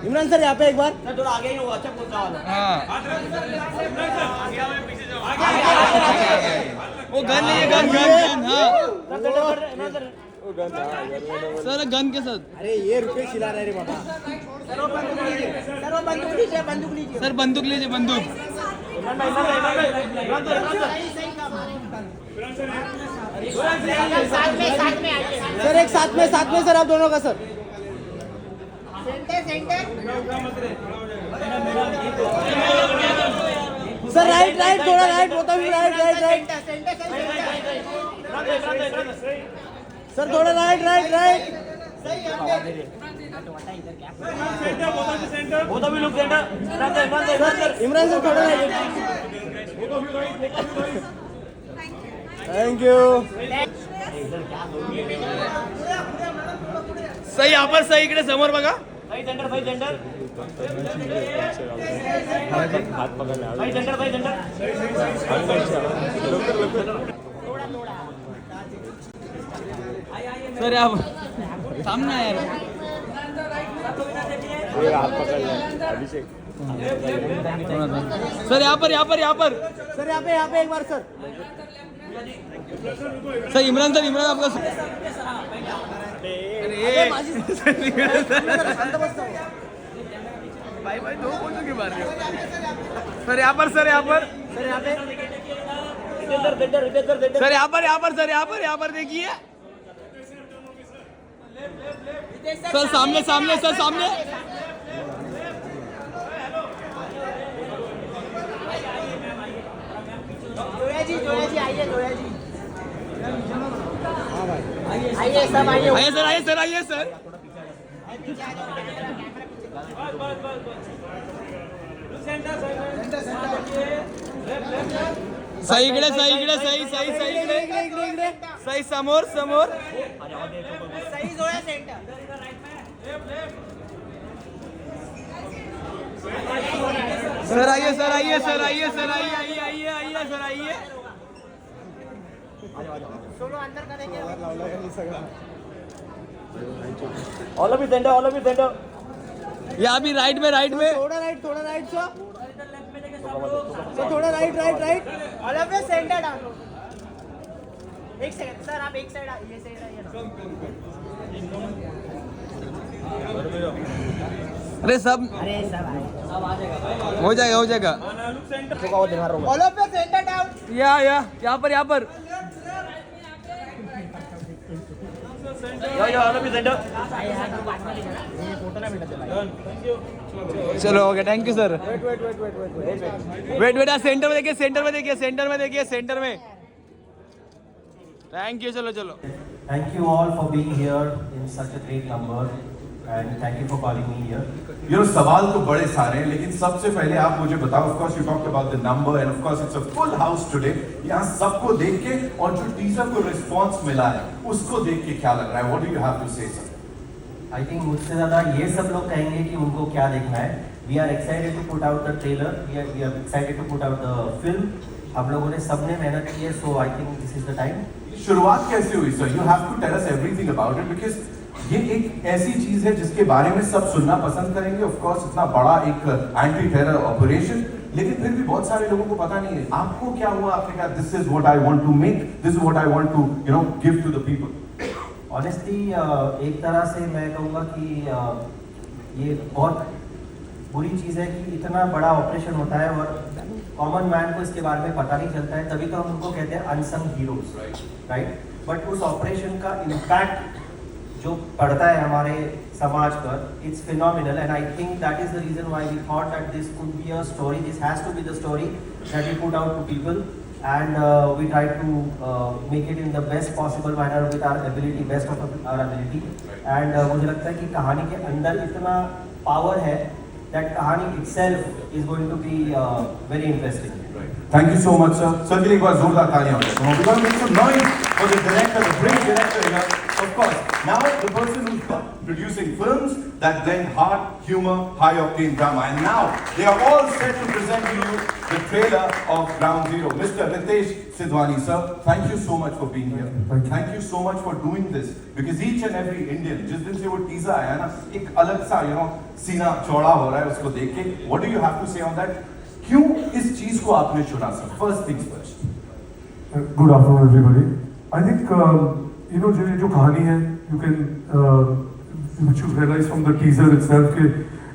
Imran sir यहाँ पे एक बार थोड़ा आगे ही हो, अच्छा बोलता वाला। वो गन नहीं है, गन गन गन। हाँ सर गन के साथ। अरे ये रुपये चिल्ला रहे रे बाबा। सर वो बंदूक लीजिए, बंदूक लीजिए। सर बंदूक लीजिए, बंदूक। साथ में आइए। सर एक साथ में सर आप दोनों का सर। सेंटर सर राइट थोड़ा राइट होता भी राइट सर थोड़ा राइट होता भी लोग सेंटर। इमरान सर थोड़ा राइट। Thank you. सही यहाँ पर, सही इकडे समोर बघा। भाई सेंटर भाई सेंटर सर यहाँ पर सामने यार। सर यहाँ पर सर यहाँ पे एक बार सर। सर इमरान आपका भाई दो बोलूं के बारे में। सर यहाँ पर सर यहाँ पर देखिए। सर सामने सर सामने। जोया जी आइए जोया जी। आइए सब आइए सर। सही इकडे सही समोर सही जोया सेंटर। सर आइए सोलो अंदर करेंगे। All of centre. यहाँ भी राइट में थोड़ा राइट सर थोड़ा राइट ऑल ऑफ सेंटर डालो। एक सेकंड सर, आप एक साइड ये साइड आइए ना। अरे सब हो जाएगा। All of centre down. यहाँ पर चलो okay, thank you sir. Wait centre में देखिए। Thank you. चलो Thank you all for being here in such a great number and thank you for calling me here. You know, सवाल तो बड़े सारे हैं, लेकिन सबसे पहले आप मुझे बताओ, of course you talked about the number and of course it's a full house today. यहाँ सबको देख के और जो टीजर को रिस्पॉन्स मिला है उसको देख के क्या लग रहा है? What do you have to say, sir? I think मुझसे ज़्यादा ये सब लोग कहेंगे कि उनको क्या देखना है. We are excited to put out the trailer. We are excited to put out the film. हम लोगों ने सबने मेहनत की है, so I think this is the time. शुरुआत कैसे हुई, sir? You have to tell us everything about it because ये एक ऐसी चीज है जिसके बारे में सब सुनना पसंद करेंगे. ऑफ कोर्स इतना बड़ा एक एंटी टेरर ऑपरेशन, लेकिन फिर भी बहुत सारे लोगों को पता नहीं है. आपको क्या हुआ? आपने कहा this is what I want to make, this is what I want to give to the people. Honestly एक तरह से मैं कहूँगा कि ये बहुत बुरी चीज़ है कि इतना बड़ा ऑपरेशन होता है और कॉमन मैन को इसके बारे में पता नहीं चलता है. तभी तो हम उनको कहते हैं अनसंग हीरोज, राइट. बट उस ऑपरेशन का इम्पैक्ट जो पड़ता है हमारे समाज पर, it's phenomenal and I think that is the reason why we thought that this could be a story. This has to be the story that we put out to people and we try to make it in the best possible manner with our ability, best of our ability. And मुझे लगता है कि कहानी के अंदर इतना power है that कहानी itself is going to be very interesting. Thank you so much, sir. Sir, के लिए एक बार जोरदार तालियां हो जाए. We want to make some noise for the director, the great director here. Of course, now the person who's producing films that blend heart, humor, high octane drama, and now they are all set to present to you the trailer of Ground Zero. Mr. Ritesh Sidhwani, sir, thank you so much for being here. Thank you so much for doing this, because each and every Indian, जिस दिन से वो teaser आया ना, एक अलग सा, सीना चौड़ा हो रहा है उसको देख के. What do you have to say on that? क्यों इस चीज को आपने चुना, sir? First things first. Good afternoon, everybody. I think जो कहानी है, you can which you realize from the teaser itself,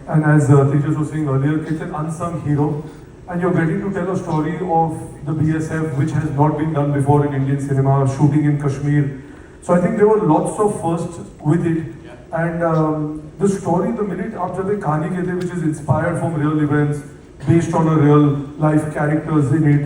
and as Tejas was saying earlier, it's an unsung hero, and you're getting to tell a story of the BSF which has not been done before in Indian cinema, shooting in Kashmir. So I think there were lots of firsts with it, and the story, the minute आप जब एक कहानी कहते हैं which is inspired from real events, based on a real life characters in it,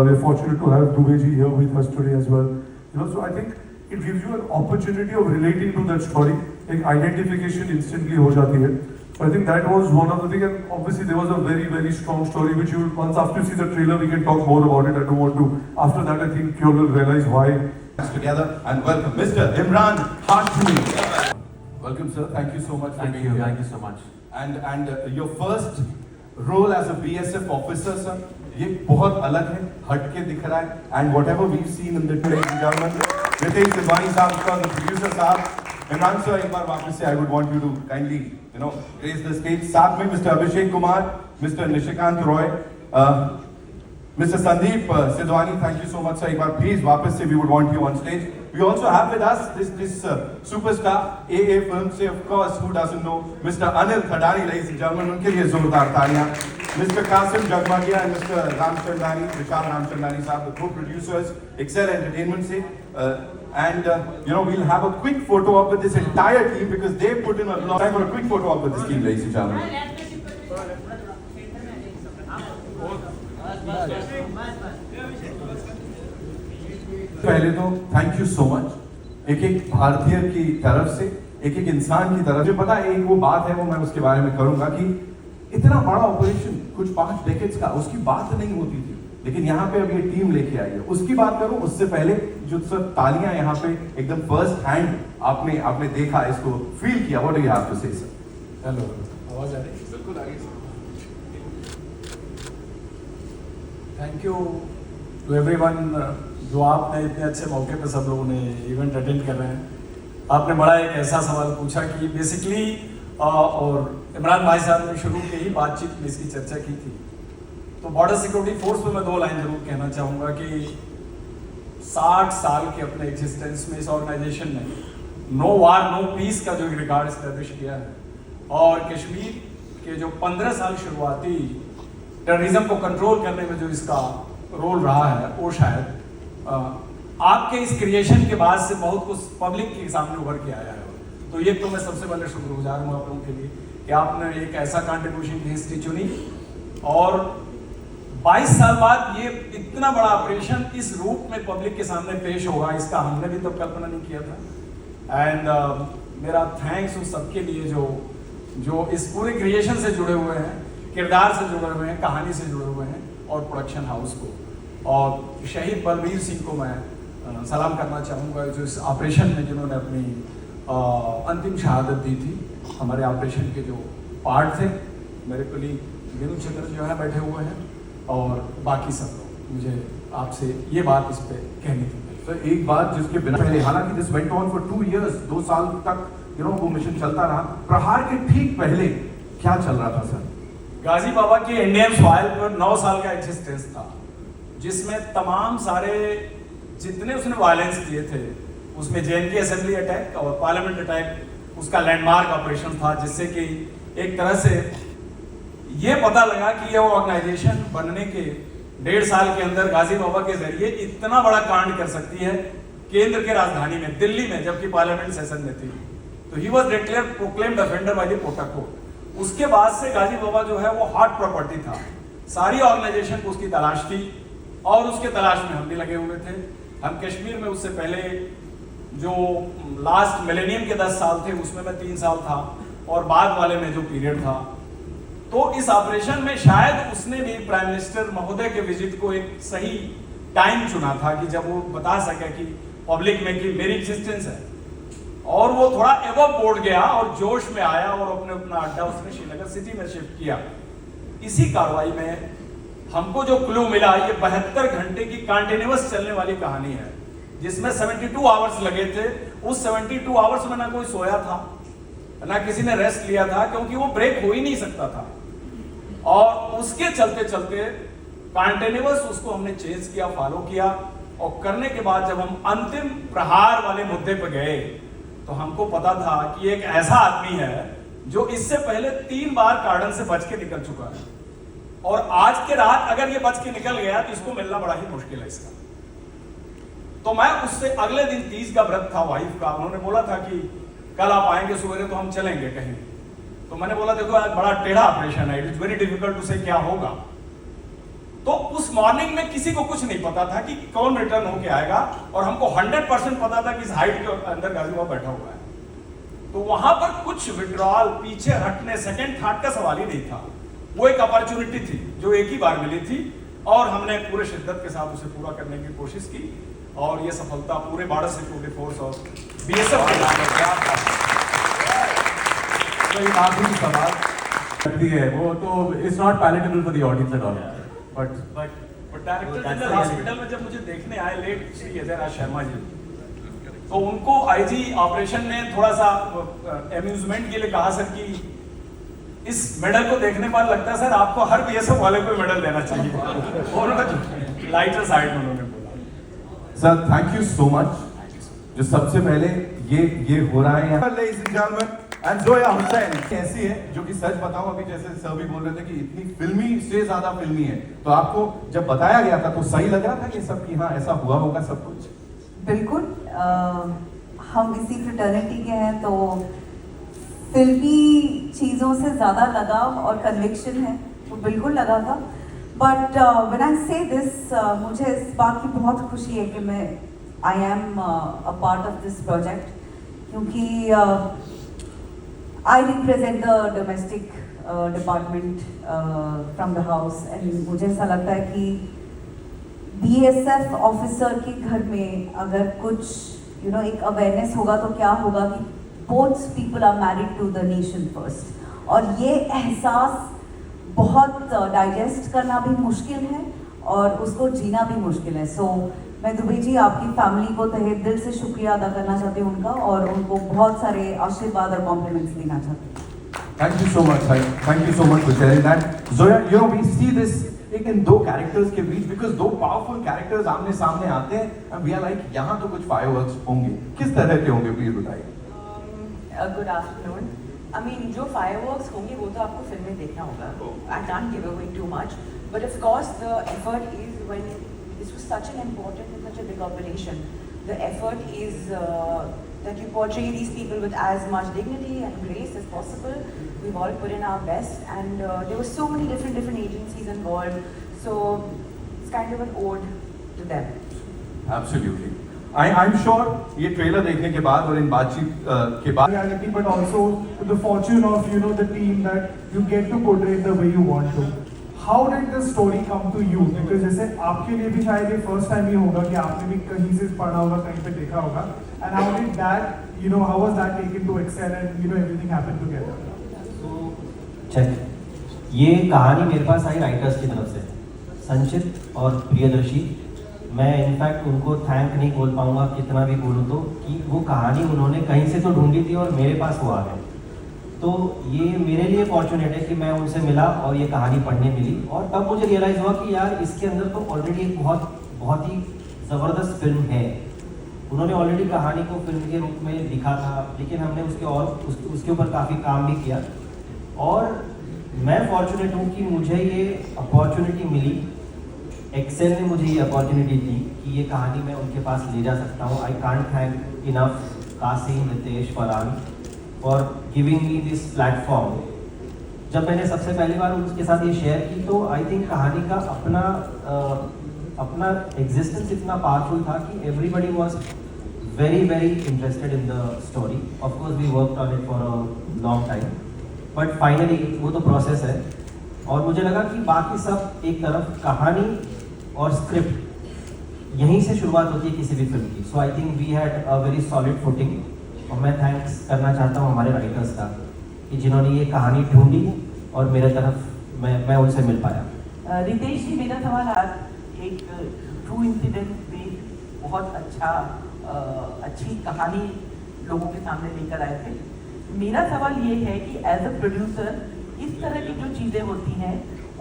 we're fortunate to have Dubey ji here with us today as well. So I think it gives you an opportunity of relating to that story. एक identification instantly हो जाती है. So I think that was one of the things, and obviously there was a very, very strong story which you, once after you see the trailer, we can talk more about it. I don't want to. After that, I think you will realize why. Together and welcome Mr. Imran Hashmi. Welcome, sir. Thank you so much for being here. Thank you so much. And your first role as a BSF officer, sir, ये बहुत अलग है, हटके दिख रहा है. And whatever we've seen in the trailer, Ritesh Sidhwani साहब, the producer साहब, Imran sir, एक बार वापस से I would want you to kindly, grace the stage. साथ में Mr. Abhishek Kumar, Mr. Nishikant Roy, Mr. Sandeep Sidhwani, thank you so much, sir. एक बार please वापस से we would want you on stage. We also have with us this superstar AA film से, of course, who doesn't know, Mr. Anil Khadani, ladies and gentlemen, उनके लिए जोरदार तालियां. Mr. Qasim Jagmagia and Mr. Ramchandani, Vishal Ramchandani साहब, the co-producers, Excel Entertainment से. And we'll have a quick photo op with this entire team because they put in a lot. Time for a quick photo op with this team, ladies and gentlemen. पहले तो thank you so much एक भारतीय की तरफ से, एक इंसान की तरफ से. पता है, एक वो बात है, वो मैं उसके बारे में करूंगा कि इतना बड़ा ऑपरेशन कुछ 5 डेकेड्स का, उसकी बात नहीं होती थी, लेकिन यहाँ पे अब ये टीम लेके आई है. उसकी बात करूं उससे पहले जो सर तालियां यहाँ पे एकदम फर्स्ट हैंड आपने देखा, इसको फील किया. What do you have to say, sir? Hello, आवाज आ रही है? बिल्कुल आ रही है. Thank you to everyone. जो आपने इतने अच्छे मौके पे सब लोगों ने इवेंट अटेंड कर रहे हैं. आपने बड़ा एक ऐसा सवाल पूछा कि बेसिकली, और इमरान भाई साहब ने शुरू के ही बातचीत में इसकी चर्चा की थी. तो बॉर्डर सिक्योरिटी फोर्स पे मैं 2 लाइन जरूर कहना चाहूँगा कि 60 साल के अपने एग्जिस्टेंस में इस ऑर्गेनाइजेशन ने नो वार नो पीस का जो रिकॉर्ड एस्टेब्लिश किया है, और कश्मीर के जो 15 साल शुरुआती टेररिज्म को कंट्रोल करने में जो इसका रोल रहा है, वो शायद आपके इस क्रिएशन के बाद से बहुत कुछ पब्लिक के सामने उभर के आया है. तो ये तो मैं सबसे पहले शुक्रगुजार हूँ आप लोगों के लिए कि आपने एक ऐसा कंट्रीब्यूशन की हिस्ट्री चुनी, और 22 साल बाद ये इतना बड़ा ऑपरेशन इस रूप में पब्लिक के सामने पेश होगा, इसका हमने भी तो कल्पना नहीं किया था. एंड मेरा थैंक्स उन सबके लिए जो इस पूरे क्रिएशन से जुड़े हुए हैं, किरदार से जुड़े हुए हैं, कहानी से जुड़े हुए हैं, और प्रोडक्शन हाउस को, और शहीद बलबीर सिंह को मैं सलाम करना चाहूँगा, जो इस ऑपरेशन में जिन्होंने अपनी अंतिम शहादत दी थी. हमारे ऑपरेशन के जो पार्ट थे, मेरे कलीग विनु चंद्र जो है बैठे हुए हैं, और बाकी सब लोग. मुझे आपसे ये बात इस पे कहनी थी. सर, एक बात जिसके बिना पहले, हालांकि this went on for 2 years, 2 साल तक वो मिशन चलता रहा. प्रहार के ठीक पहले क्या चल रहा था, सर? गाजी बाबा के इंडियन सॉइल पर 9 साल का एग्जिस्टेंस था, जिसमें तमाम सारे जितने उसने वायलेंस किए थे, उसमें JNK असेंबली अटैक और पार्लियामेंट अटैक उसका लैंडमार्क ऑपरेशन था, जिससे कि एक तरह से ये पता लगा कि यह ऑर्गेनाइजेशन बनने के 1.5 साल के अंदर गाजी बाबा के जरिए इतना बड़ा कांड कर सकती है केंद्र के राजधानी में, दिल्ली में, जबकि पार्लियामेंट सेशन में थी. तो he was declare proclaimed offender by the protocol. उसके बाद से गाजी बाबा जो है वो हॉट प्रॉपर्टी था. सारी ऑर्गेनाइजेशन को उसकी तलाश थी, और उसके तलाश में हम भी लगे हुए थे. हम कश्मीर में उससे पहले जो लास्ट मिलेनियम के 10 साल थे, उसमें मैं 3 साल था, और बाद वाले में जो पीरियड था, तो इस ऑपरेशन में शायद उसने भी प्राइम मिनिस्टर महोदय के विजिट को एक सही टाइम चुना था कि जब वो बता सके कि पब्लिक में कि मेरी एग्जिस्टेंस है. और वो थोड़ा एवब बोर्ड गया और जोश में आया, और अपना अड्डा उसने श्रीनगर सिटी में शिफ्ट किया. इसी कार्रवाई में हमको जो क्लू मिला, ये 72 घंटे की कंटिन्यूअस चलने वाली कहानी है, जिसमें 72 आवर्स लगे थे। उस 72 आवर्स में ना कोई सोया था, ना किसी ने रेस्ट लिया था, क्योंकि वो ब्रेक हो ही नहीं सकता था। और उसके चलते चलते कंटिन्यूअस उसको हमने चेंज किया, फॉलो किया, और करने के बाद जब हम अंतिम प्रहार वाले मुद्दे पर गए तो हमको पता था कि एक ऐसा आदमी है जो इससे पहले 3 बार कार्डन से बच के निकल चुका है, और आज के रात अगर ये बच के निकल गया तो इसको मिलना बड़ा ही मुश्किल है इसका। तो मैं उससे अगले दिन 30 का व्रत था वाइफ का, उन्होंने बोला था कि कल आप आएंगे सवेरे तो हम चलेंगे कहीं। तो मैंने बोला देखो आज बड़ा टेढ़ा ऑपरेशन है, it is very difficult to say क्या होगा। तो उस मॉर्निंग में किसी को कुछ नहीं पता था कि कौन रिटर्न होके आएगा, और हमको 100% पता था कि इस हाइट के अंदर गाजीवा बैठा हुआ है। तो वहां पर कुछ विड्रॉल, पीछे हटने, सेकंड थॉट का सवाल ही नहीं था। वो एक अपॉर्चुनिटी थी जो एक ही बार मिली थी, और हमने पूरे शिद्दत के साथ उसे पूरा करने की कोशिश की, और ये सफलता पूरे बॉर्डर सिक्योरिटी फोर्स और बीएसएफ के नाम है। तो एक आखिरी सवाल करती है वो, तो it's not palatable for the audience at all, but director general hospital में जब मुझे देखने आए लेट श्री अजय राज शर्मा जी, तो उनको आईजी ऑपरेशन ने थोड़ा सा एम्यूजमेंट के लिए कहा सर कि इस मेडल को देखने पर लगता है सर आपको हर बीएसएफ वाले को मेडल देना चाहिए। और लाइटर साइड में उन्होंने बोला। Sir thank you so much. जो सबसे पहले ये हो रहा है यहाँ, ladies and gentleman, and Zoya Hussain ऐसी है जो कि सच बताऊं, अभी जैसे सर भी बोल रहे थे कि इतनी फिल्मी से ज्यादा फिल्मी है, तो आपको जब बताया गया था तो सही लग रहा था कि सब कि हाँ ऐसा हुआ होगा सब कुछ? बिल्कुल, हम इसी फ्रेटर्निटी के हैं, तो फिल्मी चीज़ों से ज़्यादा लगाव और कन्विक्शन है, तो बिल्कुल लगा था। बट व्हेन आई से दिस, मुझे इस बात की बहुत खुशी है कि मैं I am a part of this project, क्योंकि I represent the domestic department from the house, and मुझे ऐसा लगता है कि बीएसएफ ऑफिसर के घर में अगर कुछ एक अवेयरनेस होगा तो क्या होगा कि both people are married to the nation first, और ये एहसास बहुत डाइजेस्ट करना भी मुश्किल है और उसको जीना भी मुश्किल है। सो मैं दुबे जी आपकी फैमिली को तहे दिल से शुक्रिया अदा करना चाहती हूँ उनका, और उनको बहुत सारे आशीर्वाद और कॉम्प्लीमेंट्स देना चाहती हूँ। Thank you so much, thank you so much for sharing that. Zoya, we see this in 2 characters के बीच, बिकॉज 2 पावरफुल कैरेक्टर्स आमने सामने आते हैं, एंड वी आर लाइक यहाँ तो कुछ फायरवर्क्स होंगे, किस तरह के होंगे प्लीज बताइए। Good afternoon. आई मीन जो फायरवर्क्स होंगे वो तो आपको फिल्म में देखना होगा, I can't give away too much, but of course the effort is when this was such an important and such a big operation, the effort is that you portray these people with as much dignity and grace as possible. We've all put in our best, and there were so many different agencies involved, so it's kind of an ode to them. Absolutely. I'm sure ये trailer देखने के बाद और इन बातचीत के बाद, reality, but also the fortune of the team that you get to portray the way you want to. How did the story come to you? Because जैसे आपके लिए भी शायद ये first time ही होगा कि आपने भी कहीं से पढ़ा होगा, कहीं पे देखा होगा, and how did that, how was that taken to excel and everything happened together? Check. ये कहानी मेरे पास आई राइटर्स की तरफ से, संचित और प्रियदर्शी। मैं इनफैक्ट उनको थैंक नहीं बोल पाऊंगा कितना भी बोलूँ तो, कि वो कहानी उन्होंने कहीं से तो ढूंढी थी और मेरे पास वो आ गई। तो ये मेरे लिए फॉर्चुनेट है कि मैं उनसे मिला और ये कहानी पढ़ने मिली, और तब मुझे रियलाइज़ हुआ कि यार इसके अंदर तो ऑलरेडी एक बहुत ही ज़बरदस्त फिल्म है। उन्होंने ऑलरेडी कहानी को फिल्म के रूप में लिखा था, लेकिन हमने उसके ऊपर काफ़ी काम भी किया, और मैं फॉर्चुनेट हूँ कि मुझे ये अपॉर्चुनिटी मिली। एक्सेल ने मुझे ये अपॉर्चुनिटी दी कि ये कहानी मैं उनके पास ले जा सकता हूँ। I can't thank enough Kasim, Ritesh, Farhan for giving me this platform. जब मैंने सबसे पहली बार उनके साथ ये शेयर की तो आई थिंक कहानी का अपना एग्जिस्टेंस इतना पावरफुल था कि everybody was very interested in the story. Of course we worked on it for a long time, but finally वो तो प्रोसेस है। और मुझे लगा कि बाकी सब एक तरफ, कहानी और स्क्रिप्ट यहीं से शुरुआत होती है किसी भी फिल्म की। So I think we had a very solid footing, और मैं थैंक्स करना चाहता हूँ हमारे राइटर्स का कि जिन्होंने ये कहानी ढूंढी और मेरे तरफ मैं उनसे मिल पाया। रितेश जी, मेरा सवाल आज एक ट्रू इंसिडेंट पे बहुत अच्छी कहानी लोगों के सामने लेकर आए थे। मेरा सवाल ये है कि एज अ प्रोड्यूसर इस तरह की जो चीज़ें होती हैं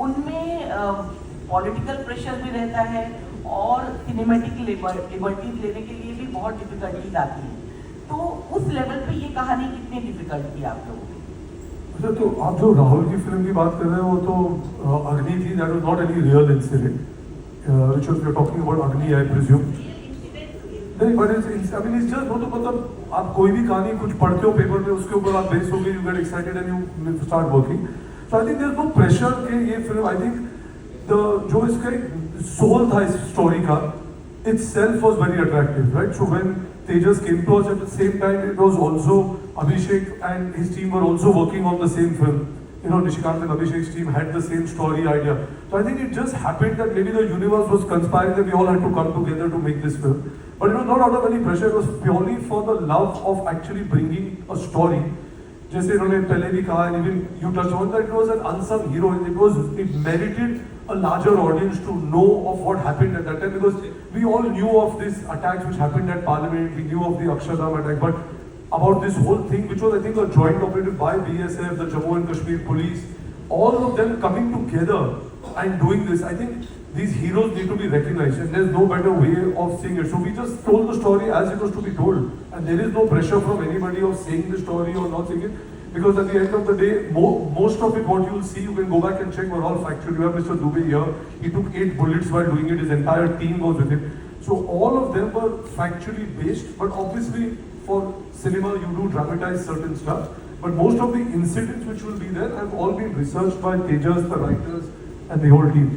उनमें पॉलिटिकल प्रेशर भी रहता है और सिनेमैटिक लिबर्टीज लेने के लिए भी बहुत डिफिकल्टीज आती हैं। तो उस लेवल पे ये कहानी कितनी डिफिकल्ट थी आप लोगों की? अच्छा, तो आप जो राहुल की फिल्म की बात कर रहे हैं वो तो अग्नि थी, that was not any real incident, which was we are talking about Agni, I presume. नहीं, but it's I mean it's just वो तो मतलब आप कोई भी कहानी कुछ पढ़ते हो पेपर में, उसके ऊपर आप बेस हो गए, you get excited and you start working. So I think there is no pressure कि ये फिल्म, आई थिंक जो इसका सोल था इस स्टोरी का, itself was very attractive, right? So when Tejas came to us at the same time, it was also Abhishek and his team were also working on the same film. You know, Nishikant and Abhishek's team had the same story idea. So I think it just happened that maybe the universe was conspiring that we all had to come together to make this film. But it was not out of any pressure, it was purely for the love of actually bringing a story. जैसे इन्होंने पहले भी कहा, and even you touched on that, it was an unsung hero. It merited a larger audience to know of what happened at that time, because we all knew of these attacks which happened at Parliament, we knew of the Akshardham attack, but about this whole thing, which was I think a joint operative by BSF, the Jammu and Kashmir police, all of them coming together and doing this, I think these heroes need to be recognized, and there's no better way of seeing it. So we just told the story as it was to be told, and there is no pressure from anybody of saying the story or not saying it. Because at the end of the day, most of it, what you will see, you can go back and check, were all factual. You have Mr. Dubey here. He took 8 bullets while doing it. His entire team was with him. So all of them were factually based. But obviously, for cinema, you do dramatize certain stuff. But most of the incidents which will be there have all been researched by Tejas, the writers, and the whole team.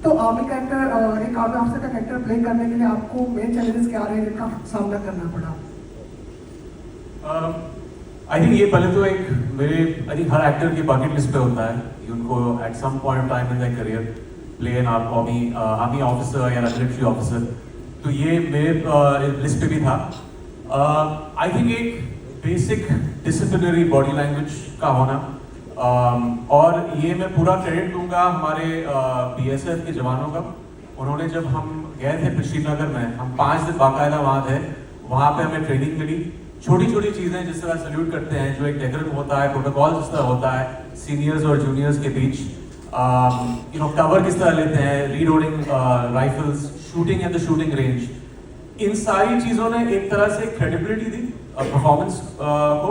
तो army character, एक army officer का character play करने के लिए आपको main challenges क्या रहे जिनका सामना करना पड़ा? आई थिंक ये पहले तो एक मेरे आई थिंक हर एक्टर की बकेट लिस्ट पे होता है कि उनको at some point time in their career play an army officer या मिलिट्री ऑफिसर, तो ये मेरे लिस्ट पे भी था। आई थिंक एक बेसिक डिसिप्लिनरी बॉडी लैंग्वेज का होना, और ये मैं पूरा क्रेडिट दूंगा हमारे BSF के जवानों का। उन्होंने जब हम गए थे श्रीनगर में, हम 5 दिन बाकायदा वहाँ थे, वहाँ पे हमें ट्रेनिंग मिली। छोटी छोटी चीज़ें जिस तरह सल्यूट करते हैं, जो एक डेकोरम होता है, प्रोटोकॉल जिस तरह होता है सीनियर्स और जूनियर्स के बीच, यू नो कवर किस तरह लेते हैं, reloading rifles, shooting at the shooting range, इन सारी चीज़ों ने एक तरह से क्रेडिबिलिटी दी परफॉर्मेंस को,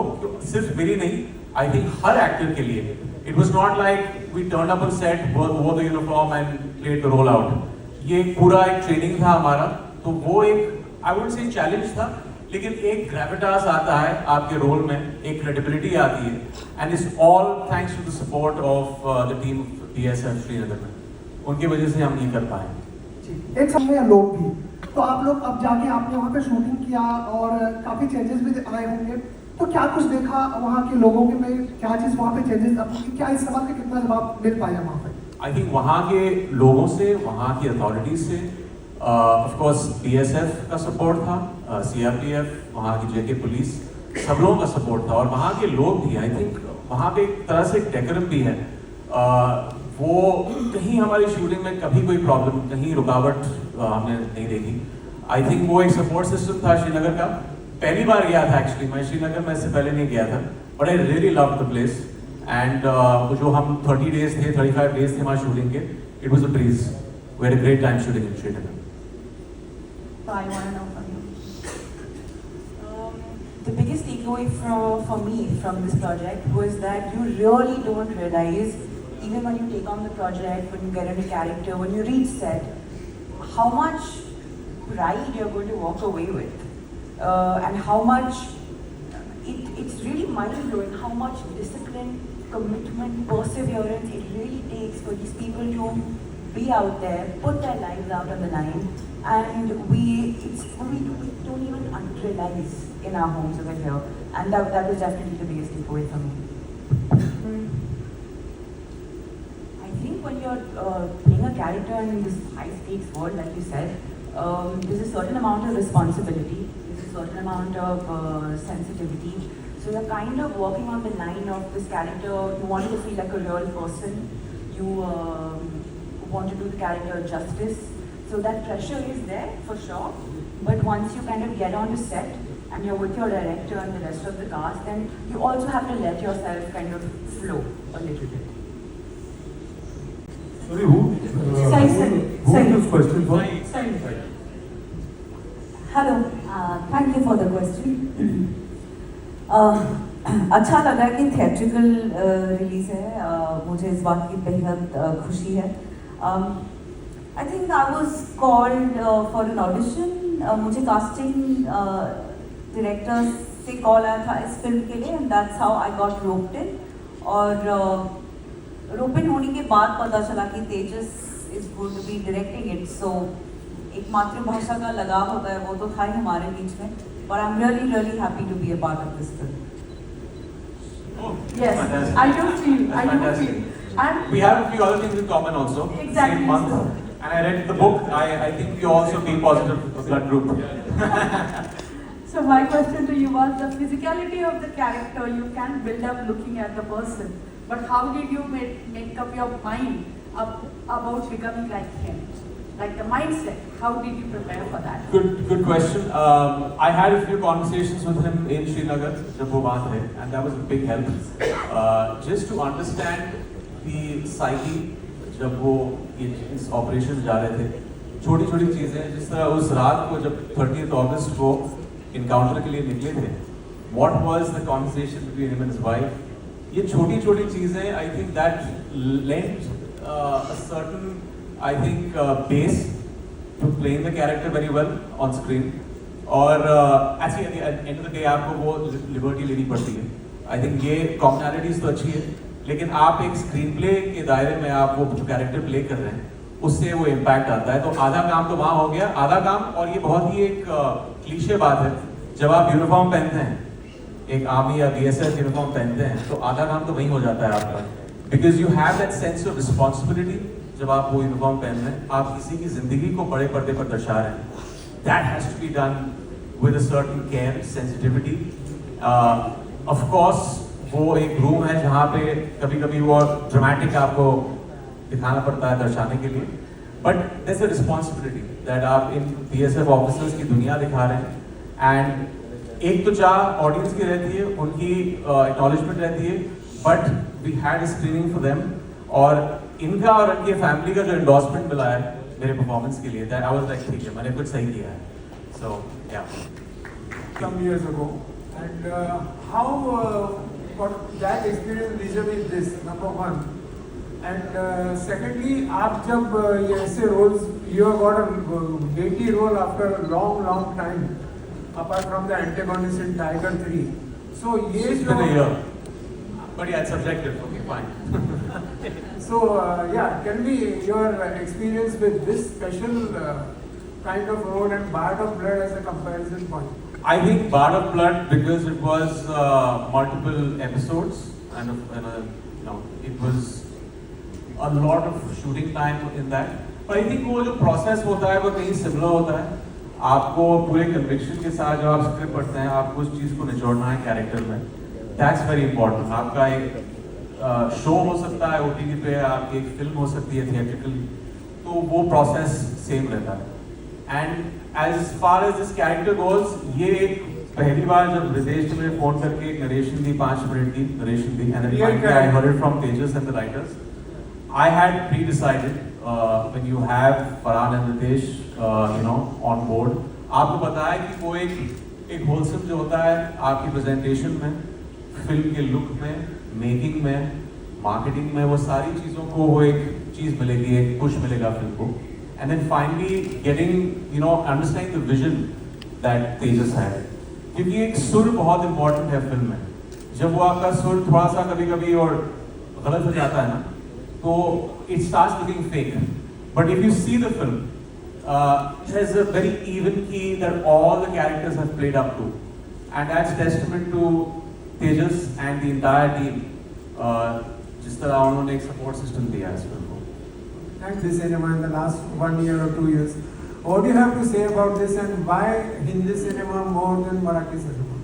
सिर्फ मेरी नहीं, आई थिंक हर एक्टर के लिए। It was not like we turn up on set, wore the uniform and played the role out. ये पूरा एक ट्रेनिंग था हमारा, तो वो एक आई वुड से चैलेंज था, लेकिन एक ग्रेविटास आता है आपके रोल में, एक क्रेडिबिलिटी आती है, and it's all thanks to the support of the team BSF Srinagar में। उनकी वजह से हम ये कर पाए। एक समय लोग भी, तो आप लोग अब जाके आपने वहाँ पे शूटिंग किया और काफी चेंजेस भी आए होंगे, तो क्या कुछ देखा वहाँ के लोगों के में, क्या चीज वहाँ पे चेंजेस, क्या इस सवाल का कितना जवाब मिल पाया वहाँ पे? आई थिंक वहाँ के लोगों से, वहाँ की अथॉरिटीज से, ऑफ कोर्स BSF का सपोर्ट था, CRPF, वहाँ की JK पुलिस, सब लोगों का सपोर्ट था, और वहाँ के लोग भी, आई थिंक वहाँ पे एक तरह से डेकोरम भी है। वो कहीं हमारी शूटिंग में कभी कोई प्रॉब्लम, कहीं रुकावट हमने नहीं देखी। आई थिंक वो एक सपोर्ट सिस्टम था श्रीनगर का। पहली बार गया था एक्चुअली मैं श्रीनगर में, इससे पहले नहीं गया था, but I really love the place, and जो हम 30 डेज थे, 35 डेज थे हमारे शूटिंग के, it was a breeze, we had a great time shooting in Srinagar. I want to know from you. The biggest takeaway for me from this project was that you really don't realize, even when you take on the project, when you get into character, when you reach set, how much pride you're going to walk away with, and how much it's really mind-blowing how much discipline, commitment, perseverance it really takes for these people to be out there, put their lives out on the line. And we don't even realize in our homes over here, and that was definitely the biggest takeaway for me. I think when you're playing a character in this high stakes world, like you said, there's a certain amount of responsibility, there's a certain amount of sensitivity. So you're kind of walking on the line of this character. You want to feel like a real person. you want to do the character justice. So that pressure is there for sure. But once you kind of get on the set and you're with your director and the rest of the cast, then you also have to let yourself kind of flow a little bit. Sorry, who? Sorry. Who this question for? Sorry. Hello, thank you for the question. अच्छा लगा कि theatrical release है, मुझे इस बात की बेहद खुशी है. I think I was called for an audition. मुझे कास्टिंग डायरेक्टर से कॉल आया था इस फिल्म के लिए, and that's how I got roped in. और रोप इन होने के बाद पता चला कि Tejas is going to be directing it. So एक मातृभाषा का लगाव होता है, वो तो था ही हमारे बीच में. But I am really really happy to be a part of this film. Yes, Fantastic. I do feel. Fantastic. And We have a few other things in common also. Exactly. Same month. And I read the book. I think you also be positive blood group. So my question to you was the physicality of the character you can build up looking at the person, but how did you make up your mind about becoming like him? Like the mindset, how did you prepare for that? Good question. I had a few conversations with him in Srinagar, जब वो वहाँ थे, and that was a big help. Just to understand the psyche, जब वो इस operation जा रहे थे, छोटी-छोटी चीजें, जिस तरह उस रात को जब 30th August को इनकाउंटर के लिए निकले थे, what was the conversation between him and his wife? ये छोटी-छोटी चीजें, I think that lent a certain, I think, base to playing the character very well on screen. और actually at the end of the day आपको वो liberty लेनी पड़ती है. I think ये commonalities तो अच्छी है, लेकिन आप एक स्क्रीन प्ले के दायरे में आप वो जो कैरेक्टर प्ले कर रहे हैं, उससे वो इम्पैक्ट आता है. तो आधा काम तो वहाँ हो गया, आधा काम. और ये बहुत ही एक क्लीशे बात है, जब आप यूनिफॉर्म पहनते हैं, एक आर्मी या BSF यूनिफॉर्म पहनते हैं, तो आधा काम तो वहीं हो जाता है आपका. Because you have that sense of responsibility. जब आप वो यूनिफॉर्म पहन रहे हैं, आप किसी की जिंदगी को बड़े पर्दे पर दर्शा रहे हैं. That has to be done with a certain care, sensitivity. Of course वो एक रूम है जहाँ पे कभी कभी वो ड्रामेटिक आपको दिखाना पड़ता है दर्शाने के लिए, but there is a responsibility that आप इन BSF ऑफिसर्स की दुनिया दिखा रहे हैं. एंड एक तो चाह ऑडियंस की रहती है, उनकी एक्नॉलेजमेंट रहती है, but we had screening for them. और इनका और इनके फैमिली का जो एंडोर्समेंट मिला है मेरे परफॉर्मेंस के लिए, दैट आई वाज लाइक ठीक है, मैंने कुछ सही किया है. सो या some years ago, and how got that experience vis-a-vis this, number one, and secondly, आप जब ये ऐसे roles, you have got a weighty role after a long time, apart from the antagonist in Tiger 3. So ये it's जो been a year, but yeah, it's subjective. Okay, fine. So yeah, tell me your experience with this special kind of role and Bard of Blood as a comparison point. I think Bard of Blood, because it was multiple episodes and you know, it was a lot of shooting time in that. But I think वो जो process होता है वो कहीं similar होता है. आपको पूरे conviction के साथ जब आप script पढ़ते हैं, आपको उस चीज़ को निचोड़ना है character में. That's very important. आपका एक शो हो सकता है OTT पे, आपकी एक फिल्म हो सकती है थिएट्रिकली, तो वो प्रोसेस सेम रहता है. And as far as this character goes, ये एक पहली बार जब रितेश ने मुझे फोन करके एक नरेशन दी, 5 मिनट की नरेशन दी, and I heard it from Tejas and the writers. I had pre decided when you have Farhan and Ritesh you know on board, आपको पता है कि वो एक होलसम जो होता है आपकी प्रेजेंटेशन में, फिल्म के लुक में, मेकिंग में, मार्केटिंग में, वो सारी चीज़ों को वो एक चीज़ मिलेगी, एक पुश मिलेगा फिल्म को. And then finally getting you know understanding the vision that Tejas है, क्योंकि एक सुर बहुत इंपॉर्टेंट है फिल्म में. जब वो आपका सुर थोड़ा सा कभी कभी और गलत हो जाता है ना, तो it starts looking fake. But if you see the film, there's a very even key that all the characters have played up to, and that's testament to Tejas and the entire team. जिस तरह उन्होंने एक support system दिया है इस film को. Hindi cinema in the last 1 year or 2 years. What do you have to say about this, and why Hindi cinema more than Marathi cinema?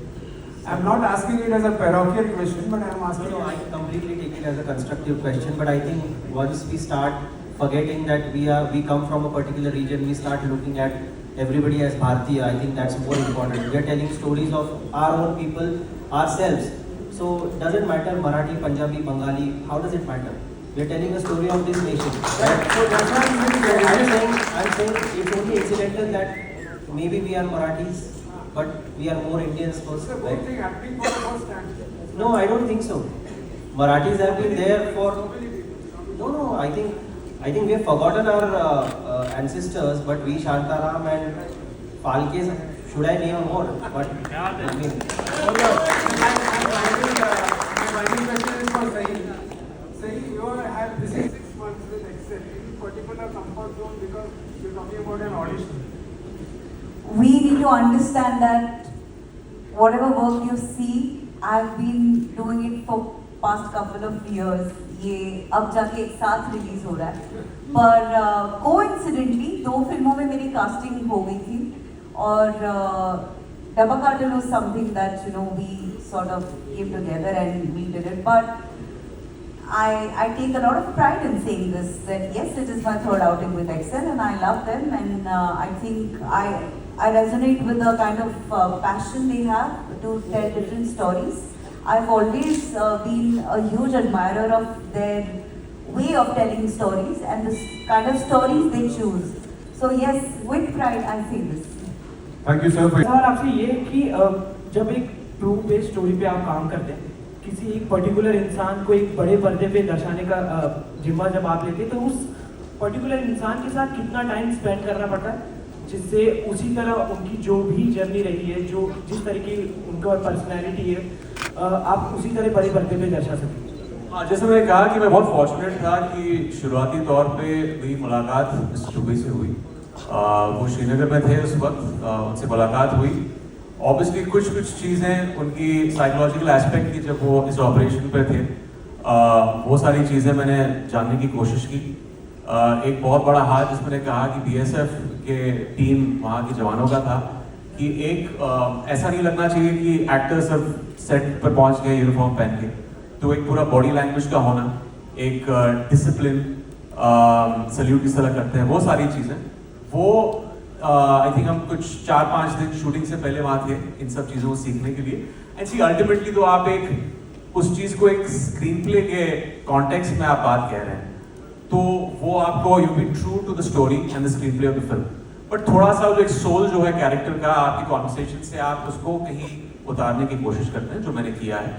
I'm not asking it as a parochial question, but I'm asking. No, I completely take it as a constructive question, but I think once we start forgetting that we come from a particular region, we start looking at everybody as Bharatiya. I think that's more important. We are telling stories of our own people, ourselves. So doesn't matter Marathi, Punjabi, Bengali. How does it matter? We are telling a story of this nation. Right? So that's why I'm saying it's only incidental that maybe we are Marathis, but we are more Indians first. the Right? whole thing happening for the first time. No, I don't think so. Marathis have been there for. No, I think we have forgotten our ancestors, but we Shantaram and Phalkes, should I name more? But I mean, My final question is for Saeed. Saeed, you have this is 6 months with Excel. Any particular comfort zone because you're talking about an audition? We need to understand that whatever work you see, I've been doing it for past couple of years. ये अब जाके एक साथ release हो रहा है, पर coincidentally 2 फिल्मों में मेरी कास्टिंग हो गई थी और Dabba cartel was something that we sort of came together and we did it. But I take a lot of pride in saying this, that yes, it is my 3rd outing with Excel and I love them, and I think I resonate with the kind of passion they have to tell different stories. I've always been a huge admirer of their way of telling stories and the kind of stories they choose. So yes, with pride I say this. Thank you, sir. सवाल आपसे ये कि जब एक true based story पे आप काम करते हैं, किसी एक पर्टिकुलर इंसान को एक बड़े पर्दे पे दर्शाने का जिम्मा जब आप लेते हैं, तो उस पर्टिकुलर इंसान के साथ कितना टाइम स्पेंड करना पड़ता है जिससे उसी तरह उनकी जो भी जर्नी रही है, जो जिस तरह की उनका पर्सनैलिटी है, आप उसी तरह बड़े पर्दे पे दर्शा सकें? हाँ, जैसे मैंने कहा कि मैं बहुत फॉर्चुनेट था कि शुरुआती तौर पे मेरी मुलाकात मिस्टर दुबे से हुई. वो श्रीनगर में थे उस वक्त, उनसे मुलाकात हुई. ऑब्वियसली कुछ चीज़ें उनकी साइकोलॉजिकल एस्पेक्ट की जब वो इस ऑपरेशन पे थे, वो सारी चीज़ें मैंने जानने की कोशिश की. एक बहुत बड़ा हाथ जिसमें मैंने कहा कि बीएसएफ के टीम वहाँ के जवानों का था कि एक ऐसा नहीं लगना चाहिए कि एक्टर सिर्फ सेट पर पहुँच गए यूनिफॉर्म पहन के. तो एक पूरा बॉडी लैंग्वेज का होना, एक डिसिप्लिन, सल्यूट किस तरह करते हैं, वो सारी चीज़ें, वो आई थिंक हम कुछ 4-5 दिन शूटिंग से पहले वहाँ थे इन सब चीज़ों को सीखने के लिए. एंड सी अल्टीमेटली तो आप एक उस चीज़ को एक स्क्रीन प्ले के कॉन्टेक्स्ट में आप बात कह रहे हैं, तो वो आपको you be true to the story and the screenplay of the film. But थोड़ा सा जो एक सोल जो है कैरेक्टर का, आपकी कॉन्वर्सेशन से आप उसको कहीं उतारने की कोशिश करते हैं, जो मैंने किया है.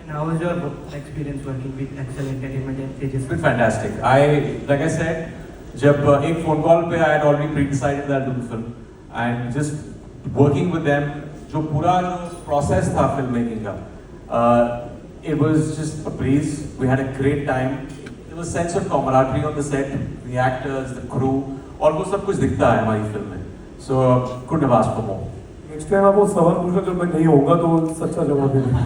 And how was your experience working with Excel Entertainment and Tejas? It's been fantastic. Like I said, जब एक फोन कॉल पे I had already pre-decided that to do the film, and just working with them, जो पूरा जो process था film making का, it was just a breeze. We had a great time. There was a sense of camaraderie on the set, the actors, the crew, और वो सब कुछ दिखता है हमारी फिल्म में. So couldn't have asked for more. Next time आप वो सवाल पूछना जब मैं नहीं होगा तो सच्चा जवाब देना.